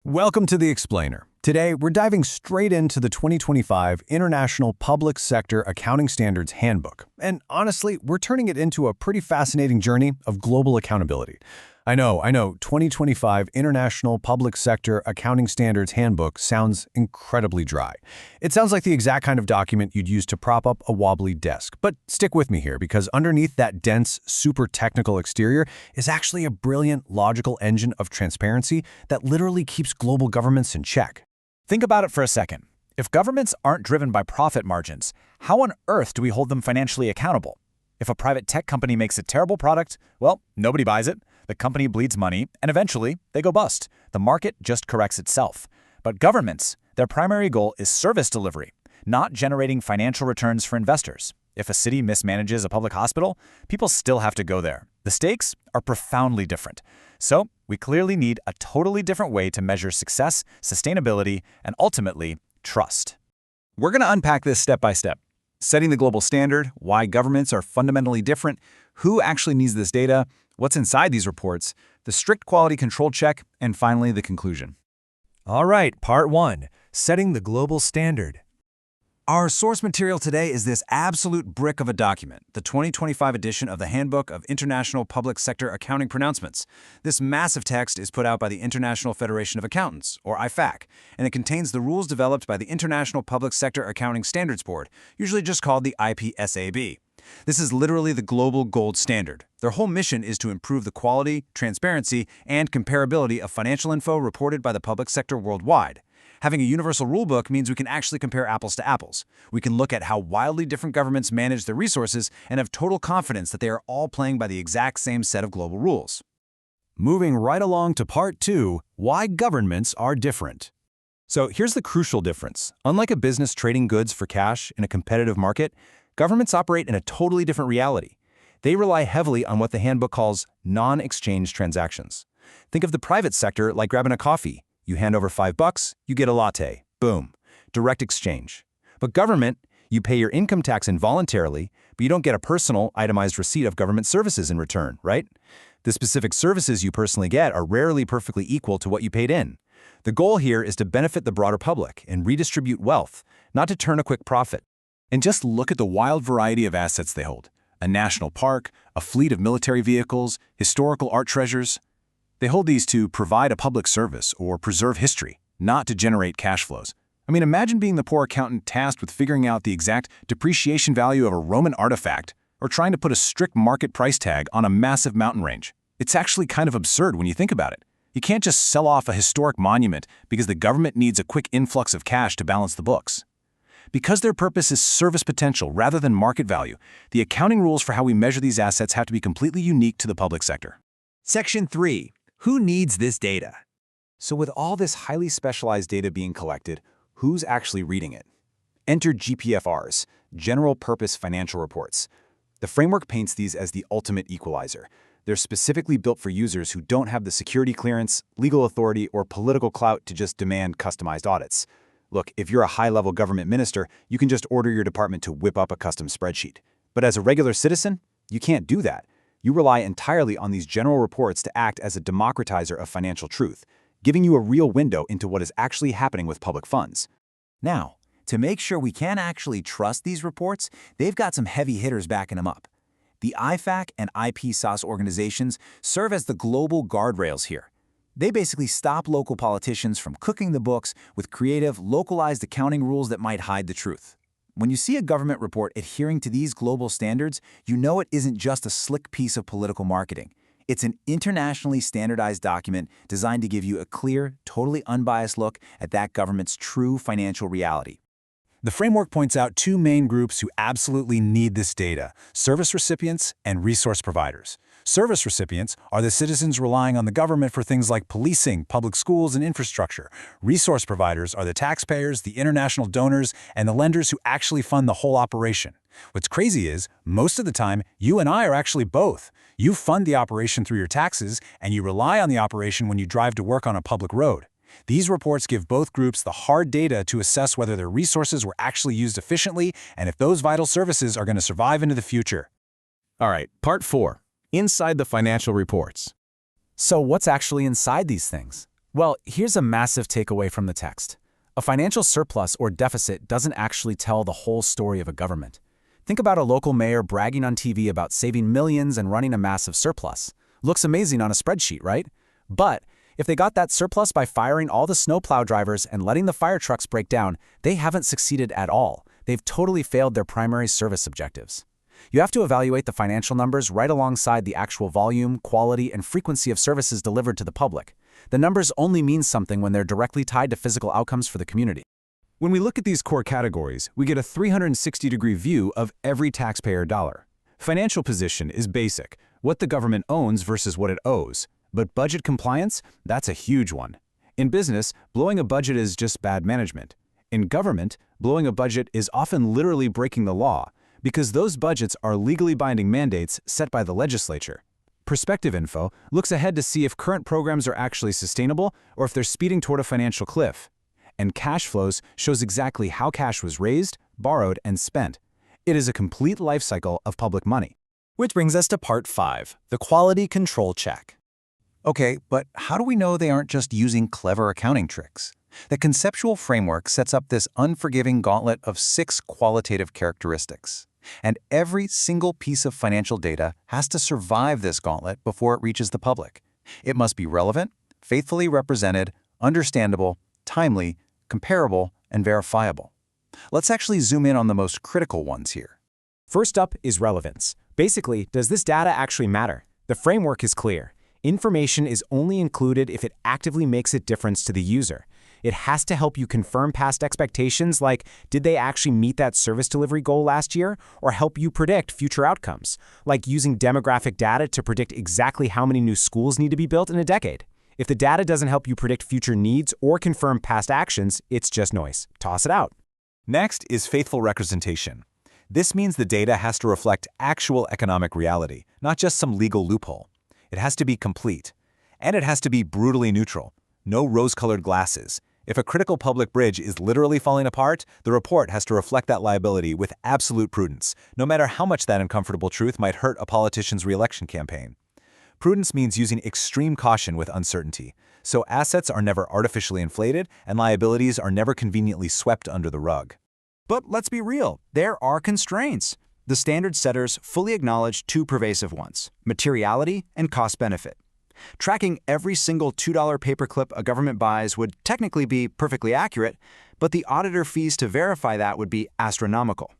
Welcome to The Explainer. Today, we're diving straight into the 2025 International Public Sector Accounting Standards Handbook. And honestly, we're turning it into a pretty fascinating journey of global accountability. I know, 2025 International Public Sector Accounting Standards Handbook sounds incredibly dry. It sounds like the exact kind of document you'd use to prop up a wobbly desk. But stick with me here, because underneath that dense, super technical exterior is actually a brilliant, logical engine of transparency that literally keeps global governments in check. Think about it for a second. If governments aren't driven by profit margins, how on earth do we hold them financially accountable? If a private tech company makes a terrible product, well, nobody buys it. The company bleeds money, and eventually, they go bust. The market just corrects itself. But governments, their primary goal is service delivery, not generating financial returns for investors. If a city mismanages a public hospital, people still have to go there. The stakes are profoundly different. So, we clearly need a totally different way to measure success, sustainability, and ultimately, trust. We're going to unpack this step by step. Setting the global standard, why governments are fundamentally different, who actually needs this data, what's inside these reports, the strict quality control check, and finally the conclusion. All right, part 1, setting the global standard. Our source material today is this absolute brick of a document, the 2025 edition of the Handbook of International Public Sector Accounting Pronouncements. This massive text is put out by the International Federation of Accountants, or IFAC, and it contains the rules developed by the International Public Sector Accounting Standards Board, usually just called the IPSAB. This is literally the global gold standard. Their whole mission is to improve the quality, transparency, and comparability of financial info reported by the public sector worldwide. Having a universal rulebook means we can actually compare apples to apples. We can look at how wildly different governments manage their resources and have total confidence that they are all playing by the exact same set of global rules. Moving right along to part 2, why governments are different. So here's the crucial difference. Unlike a business trading goods for cash in a competitive market, governments operate in a totally different reality. They rely heavily on what the handbook calls non-exchange transactions. Think of the private sector like grabbing a coffee. You hand over $5, you get a latte. Boom. Direct exchange. But government, you pay your income tax involuntarily, but you don't get a personal, itemized receipt of government services in return, right? The specific services you personally get are rarely perfectly equal to what you paid in. The goal here is to benefit the broader public and redistribute wealth, not to turn a quick profit. And just look at the wild variety of assets they hold. A national park, a fleet of military vehicles, historical art treasures. They hold these to provide a public service or preserve history, not to generate cash flows. I mean, imagine being the poor accountant tasked with figuring out the exact depreciation value of a Roman artifact or trying to put a strict market price tag on a massive mountain range. It's actually kind of absurd when you think about it. You can't just sell off a historic monument because the government needs a quick influx of cash to balance the books. Because their purpose is service potential rather than market value, the accounting rules for how we measure these assets have to be completely unique to the public sector. Section 3. Who needs this data? So with all this highly specialized data being collected, who's actually reading it? Enter GPFRs, General Purpose Financial Reports. The framework paints these as the ultimate equalizer. They're specifically built for users who don't have the security clearance, legal authority, or political clout to just demand customized audits. Look, if you're a high-level government minister, you can just order your department to whip up a custom spreadsheet. But as a regular citizen, you can't do that. You rely entirely on these general reports to act as a democratizer of financial truth, giving you a real window into what is actually happening with public funds. Now, to make sure we can actually trust these reports, they've got some heavy hitters backing them up. The IFAC and IPSASB organizations serve as the global guardrails here. They basically stop local politicians from cooking the books with creative, localized accounting rules that might hide the truth. When you see a government report adhering to these global standards, you know it isn't just a slick piece of political marketing. It's an internationally standardized document designed to give you a clear, totally unbiased look at that government's true financial reality. The framework points out two main groups who absolutely need this data: service recipients and resource providers. Service recipients are the citizens relying on the government for things like policing, public schools, and infrastructure. Resource providers are the taxpayers, the international donors, and the lenders who actually fund the whole operation. What's crazy is, most of the time, you and I are actually both. You fund the operation through your taxes, and you rely on the operation when you drive to work on a public road. These reports give both groups the hard data to assess whether their resources were actually used efficiently and if those vital services are going to survive into the future. All right, part 4. Inside the financial reports. So what's actually inside these things? Well, here's a massive takeaway from the text. A financial surplus or deficit doesn't actually tell the whole story of a government. Think about a local mayor bragging on TV about saving millions and running a massive surplus. Looks amazing on a spreadsheet, right? But if they got that surplus by firing all the snowplow drivers and letting the fire trucks break down, they haven't succeeded at all. They've totally failed their primary service objectives. You have to evaluate the financial numbers right alongside the actual volume, quality, and frequency of services delivered to the public. The numbers only mean something when they're directly tied to physical outcomes for the community. When we look at these core categories, we get a 360-degree view of every taxpayer dollar. Financial position is basic, what the government owns versus what it owes. But budget compliance, that's a huge one. In business, blowing a budget is just bad management. In government, blowing a budget is often literally breaking the law, because those budgets are legally binding mandates set by the legislature. Perspective Info looks ahead to see if current programs are actually sustainable or if they're speeding toward a financial cliff. And Cash Flows shows exactly how cash was raised, borrowed, and spent. It is a complete life cycle of public money. Which brings us to Part 5, the quality control check. Okay, but how do we know they aren't just using clever accounting tricks? The conceptual framework sets up this unforgiving gauntlet of 6 qualitative characteristics. And every single piece of financial data has to survive this gauntlet before it reaches the public. It must be relevant, faithfully represented, understandable, timely, comparable, and verifiable. Let's actually zoom in on the most critical ones here. First up is relevance. Basically, does this data actually matter? The framework is clear. Information is only included if it actively makes a difference to the user. It has to help you confirm past expectations like, did they actually meet that service delivery goal last year? Or help you predict future outcomes, like using demographic data to predict exactly how many new schools need to be built in a decade. If the data doesn't help you predict future needs or confirm past actions, it's just noise. Toss it out. Next is faithful representation. This means the data has to reflect actual economic reality, not just some legal loophole. It has to be complete. And it has to be brutally neutral. No rose-colored glasses. If a critical public bridge is literally falling apart, the report has to reflect that liability with absolute prudence, no matter how much that uncomfortable truth might hurt a politician's re-election campaign. Prudence means using extreme caution with uncertainty, so assets are never artificially inflated and liabilities are never conveniently swept under the rug. But let's be real, there are constraints. The standard setters fully acknowledge 2 pervasive ones: materiality and cost-benefit. Tracking every single $2 paperclip a government buys would technically be perfectly accurate, but the auditor fees to verify that would be astronomical.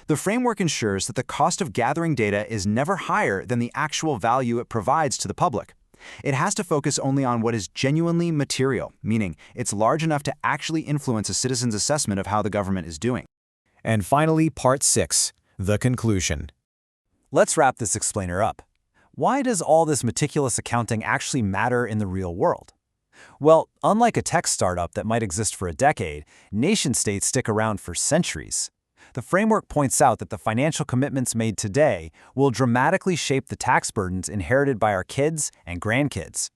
The framework ensures that the cost of gathering data is never higher than the actual value it provides to the public. It has to focus only on what is genuinely material, meaning it's large enough to actually influence a citizen's assessment of how the government is doing. And finally, Part 6, the conclusion. Let's wrap this explainer up. Why does all this meticulous accounting actually matter in the real world? Well, unlike a tech startup that might exist for a decade, nation-states stick around for centuries. The framework points out that the financial commitments made today will dramatically shape the tax burdens inherited by our kids and grandkids.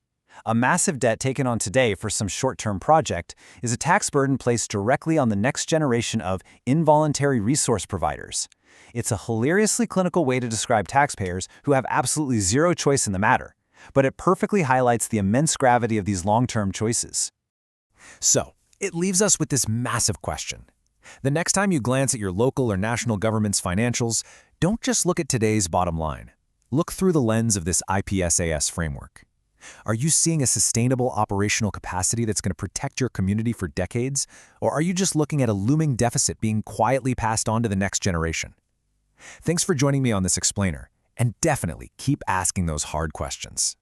A massive debt taken on today for some short-term project is a tax burden placed directly on the next generation of involuntary resource providers. It's a hilariously clinical way to describe taxpayers who have absolutely zero choice in the matter, but it perfectly highlights the immense gravity of these long-term choices. So, it leaves us with this massive question. The next time you glance at your local or national government's financials, don't just look at today's bottom line. Look through the lens of this IPSAS framework. Are you seeing a sustainable operational capacity that's going to protect your community for decades? Or are you just looking at a looming deficit being quietly passed on to the next generation? Thanks for joining me on this explainer, and definitely keep asking those hard questions.